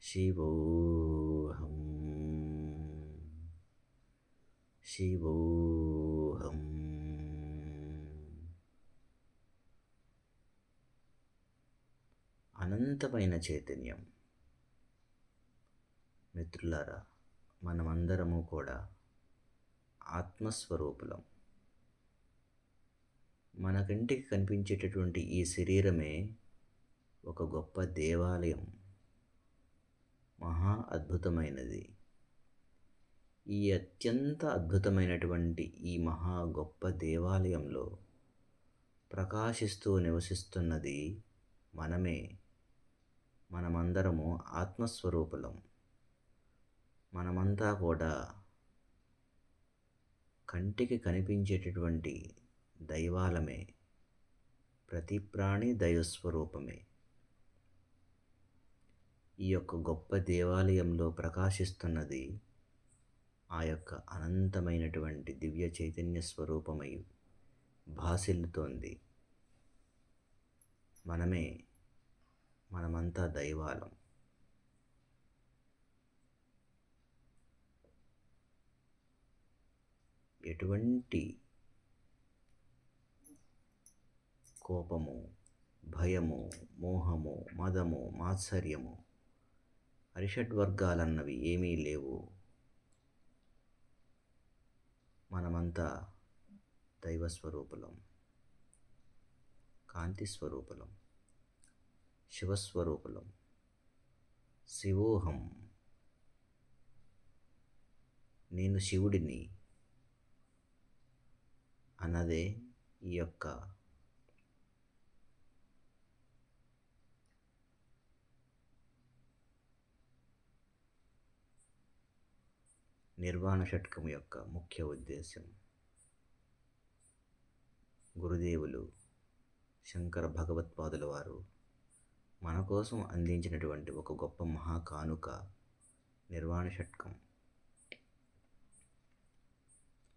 शिवोऽहं शिवोऽहम्. అనంతమైన చైతన్యం. మిత్రులారా, మనమందరము కూడా ఆత్మస్వరూపులం. మన కంటికి కనిపించేటటువంటి ఈ శరీరమే ఒక గొప్ప దేవాలయం, మహా అద్భుతమైనది. ఈ అత్యంత అద్భుతమైనటువంటి ఈ మహా గొప్ప దేవాలయంలో ప్రకాశిస్తూ నివసిస్తున్నది మనమే. మనమందరము ఆత్మస్వరూపులం. మనమంతా కూడా కంటికి కనిపించేటటువంటి దైవాలమే. ప్రతి ప్రాణి దైవస్వరూపమే. ఈ యొక్క గొప్ప దేవాలయంలో ప్రకాశిస్తున్నది ఆ యొక్క అనంతమైనటువంటి దివ్య చైతన్య స్వరూపమై భాసిల్లుతోంది. మనమంతా దైవాలం. ఎటువంటి కోపము, భయము, మోహము, మదము, మాత్సర్యము, అరిషడ్వర్గాలన్నవి ఏమీ లేవు. మనమంతా దైవస్వరూపులం, కాంతి స్వరూపులం, శివస్వరూపులం. శివోహం, నేను శివుడిని అన్నదే ఈ యొక్క నిర్వాణ షట్కం యొక్క ముఖ్య ఉద్దేశం. గురుదేవులు శంకర భగవత్పాదుల వారు మన కోసం అందించినటువంటి ఒక గొప్ప మహాకానుక నిర్వాణ షట్కం.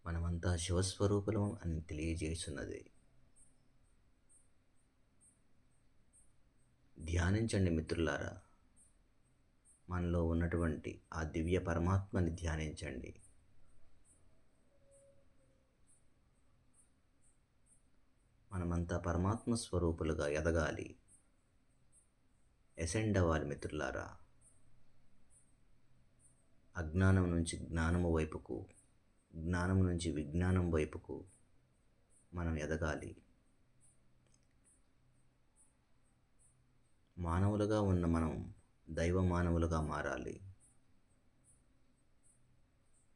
మనమంతా శివస్వరూపులం అని తెలియజేస్తున్నది. ధ్యానించండి మిత్రులారా, మనలో ఉన్నటువంటి ఆ దివ్య పరమాత్మని ధ్యానించండి. మనమంతా పరమాత్మ స్వరూపులుగా ఎదగాలి, ఎసెండ్ అవ్వాలి మిత్రులారా. అజ్ఞానం నుంచి జ్ఞానము వైపుకు, జ్ఞానం నుంచి విజ్ఞానం వైపుకు మనం ఎదగాలి. మానవులుగా ఉన్న మనం దైవ మానవులుగా మారాలి.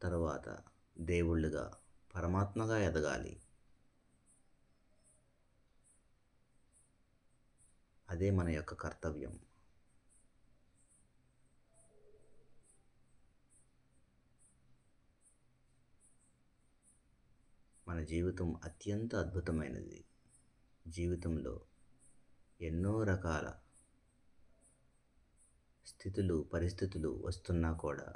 తరువాత దేవుళ్ళుగా, పరమాత్మగా ఎదగాలి. అదే మన యొక్క కర్తవ్యం. మన జీవితం అత్యంత అద్భుతమైనది. జీవితంలో ఎన్నో రకాల స్థితులు, పరిస్థితులు వస్తున్నా కూడా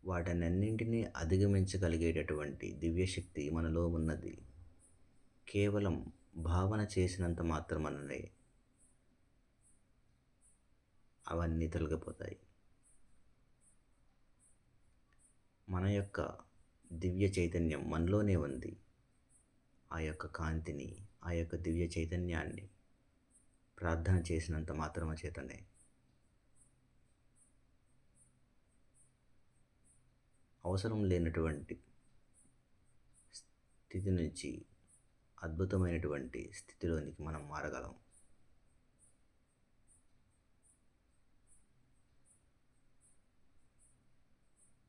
వాటన్నింటినీ అధిగమించగలిగేటటువంటి దివ్యశక్తి మనలో ఉన్నది. కేవలం భావన చేసినంత మాత్రమనే అవన్నీ తొలగిపోతాయి. మన యొక్క దివ్య చైతన్యం మనలోనే ఉంది. ఆ యొక్క కాంతిని, ఆ యొక్క దివ్య చైతన్యాన్ని ప్రార్థన చేసినంత మాత్రమ చేతనే అవసరం లేనటువంటి స్థితి నుంచి అద్భుతమైనటువంటి స్థితిలోనికి మనం మారగలం.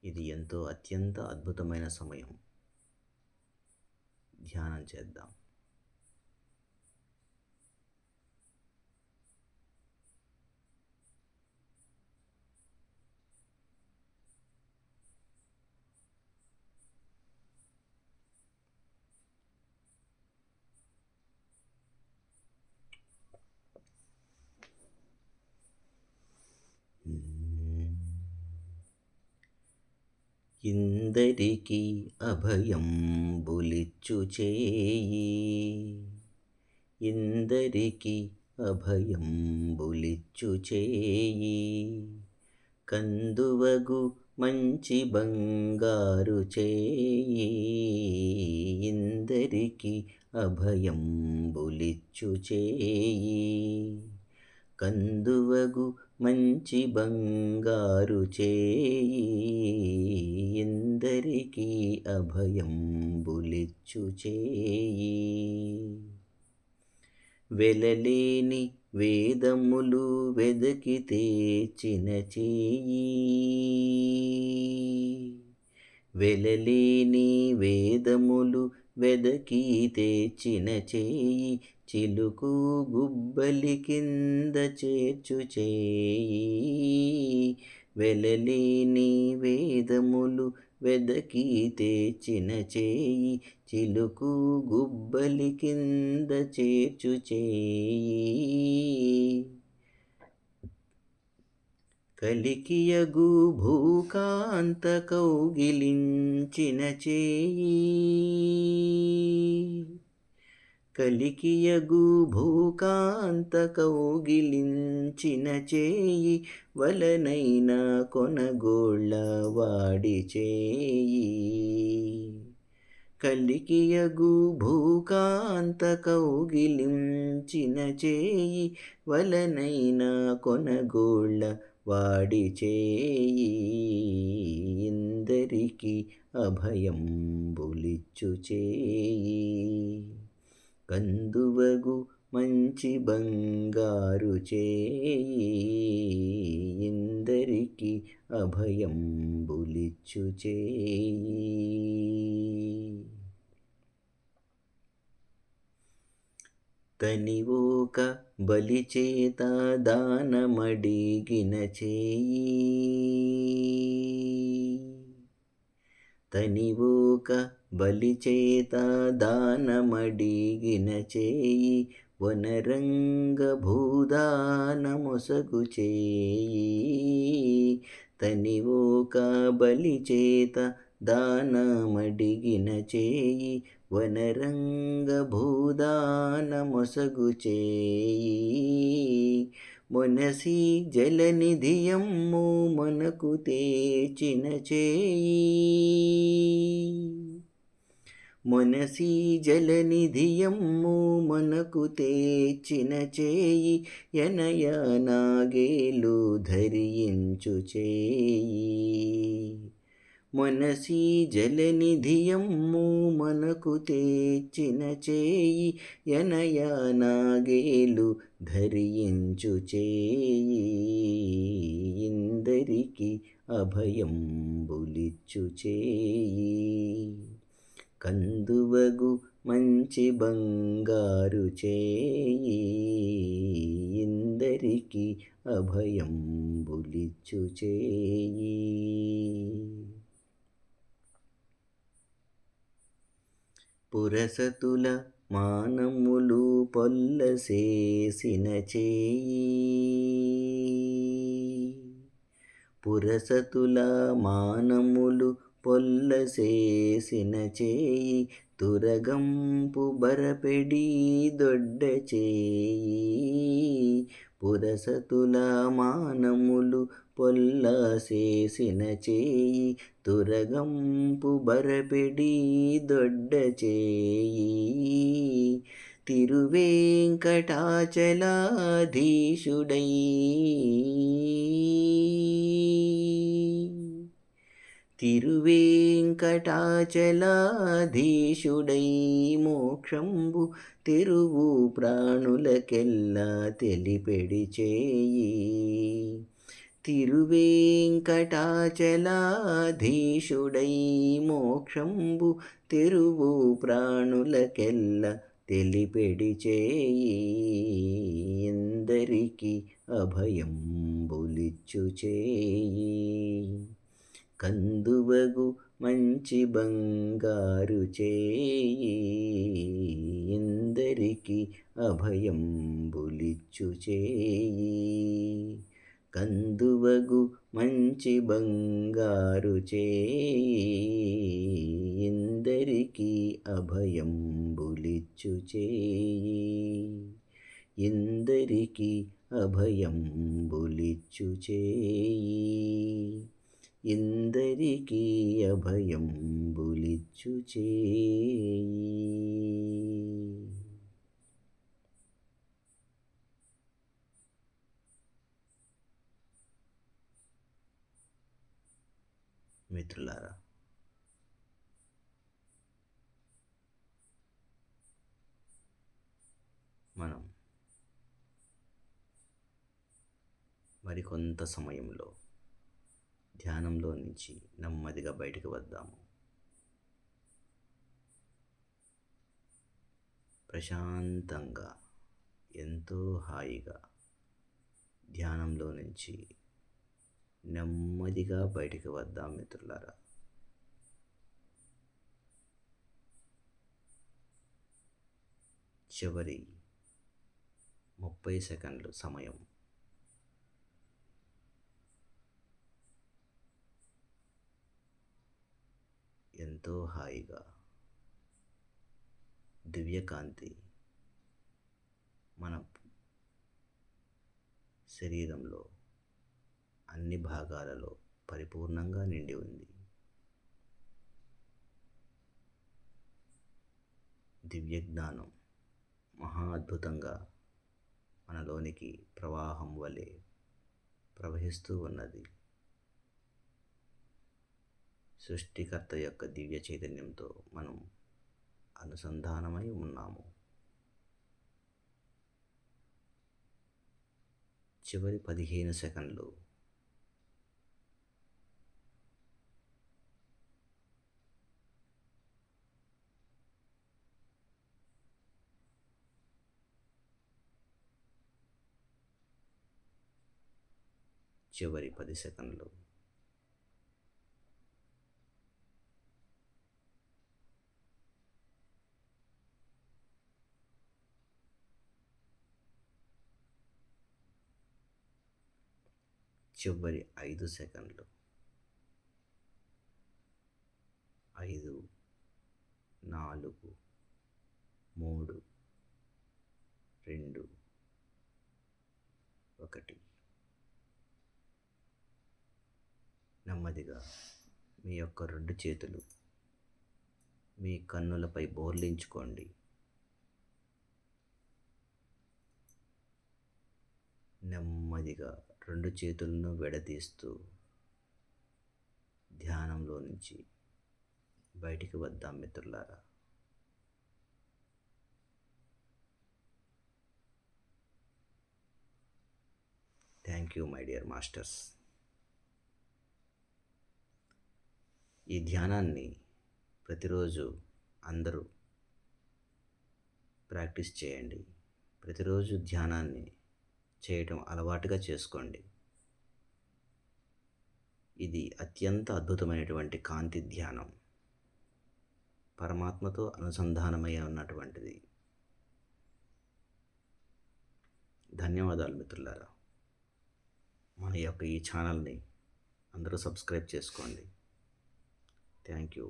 ఇది ఎంతో అత్యంత అద్భుతమైన సమయం. ధ్యానం చేద్దాం. ఇందరికీ అభయం బులిచ్చు చేయి, ఇందరికీ అభయం బులిచ్చు చేయి, కందువగు మంచి బంగారు చేయి, ఇందరికీ అభయం బులిచ్చు చేయి, కందువగు మంచి బంగారు చేయి, ఇందరికీ అభయం బులిచ్చు చేయి, వెలలేని వేదములు వెదకి తెచ్చిన చేయి, వెలలేని వేదములు వెదకి తెచ్చిన చేయి, చిలుకు గుబ్బలి కింద చేర్చు చేయి, వెలలేని వేదములు వెదకి తెచ్చిన చేయి, చిలుకు గుబ్బలి కింద చేర్చు చేయి, కలికియగు భూకాంత కౌగిలించిన చేయి, కలికియగు భూకాంత కౌగిలించిన చేయి, వలనైన కొనగోళ్ళ వాడి చేయి, కలికియగు భూకాంత కౌగిలించిన చేయి, వలనైన కొనగోళ్ళ వాడి చేయి, ఇందరికీ అభయం బులిచ్చు చేయి, కందువగు మంచి బంగారు చేయి, ఇందరికీ అభయం బులిచ్చు చేయి. తనివోక బలిచేత దానమడిగిన చేయి, తనివోక బలిచేత దానమడిగిన చేయి, వనరంగ భూదానమొసగు చేయి, తనివోక బలిచేత దానమడిగిన చేయి, వనరంగ భూదానమొసగు చేయి, మొనసి జలనిధియమ్ము మనకు తేచిన చేయి, మొనసి జలనిధియమ్ము మనకు తేచిన చేయి, యనయ నాగేలు ధరించు చేయి, మనసి జలనిధియమ్ము మనకు తెచ్చిన చేయి, యనయ నాగేలు ధరించు చేయి, ఇందరికీ అభయం బులిచ్చు చేయి, కందువగు మంచి బంగారు చేయి, ఇందరికీ అభయం బులిచ్చు చేయి. పురసతుల మానములు పొల్లసేసిన చేయి, పురసతుల మానములు పొల్లసేసిన చేయి, తురగంపు బరపెడి దొడ్డ చేయి, పురసతుల మానములు పొల్లసేసిన చేయి, తురగంపు బరపెడి దొడ్డ చేయి, తిరువేంకటాచలాధీశుడై, తిరువేంకటాచలాధీశుడై, మోక్షంబు తెరువు ప్రాణులకెల్లా తెలిపెడి చేయి, తిరువేంకటాచలాధీశుడై మోక్షంబు తెరువు ప్రాణులకెల్ల తెలిపెడి చేయి ఎందరికి అభయంబులిచ్చు చేయి కందువగు మంచి బంగారు చేయి ఎందరికి అభయంబులిచ్చు చేయి కందువగు మంచి బంగారు చేయి ఎందరికి అభయంబులిచ్చు చేయి ఎందరికి అభయంబులిచ్చు చేయి ఎందరికి అభయంబులిచ్చు చేయి. మిత్రులారా, మనం మరికొంత సమయంలో ధ్యానంలో నుంచి నెమ్మదిగా బయటకు వద్దాము. ప్రశాంతంగా ఎంతో హాయిగా ధ్యానంలో నుంచి నెమ్మదిగా బయటికి వద్దాం మిత్రులారా. చివరి 30 సెకండ్లు సమయం ఎంతో హాయిగా దివ్యకాంతి మన శరీరంలో అన్ని భాగాలలో పరిపూర్ణంగా నిండి ఉంది. దివ్య జ్ఞానం మహా అద్భుతంగా మనలోనికి ప్రవాహం వలె ప్రవహిస్తూ ఉన్నది. సృష్టికర్త యొక్క దివ్య చైతన్యంతో మనం అనుసంధానమై ఉన్నాము. చివరి 15 సెకండ్లు చివరి 10 సెకండ్లు చివరి 5 సెకండ్లు 5 4 3 2 1. నెమ్మదిగా మీ యొక్క 2 చేతులు మీ కన్నులపై బోర్లించుకోండి. నెమ్మదిగా 2 చేతులను విడదీస్తూ ధ్యానంలో నుంచి బయటికి వద్దాం మిత్రులారా. Thank you my dear masters. ఈ ధ్యానాన్ని ప్రతిరోజు అందరూ ప్రాక్టీస్ చేయండి. ప్రతిరోజు ధ్యానాన్ని చేయటం అలవాటుగా చేసుకోండి. ఇది అత్యంత అద్భుతమైనటువంటి కాంతి ధ్యానం. పరమాత్మతో అనుసంధానమై ఉన్నటువంటిది. ధన్యవాదాలు మిత్రులారా. మన యొక్క ఈ ఛానల్ని అందరూ సబ్స్క్రైబ్ చేసుకోండి. Thank you.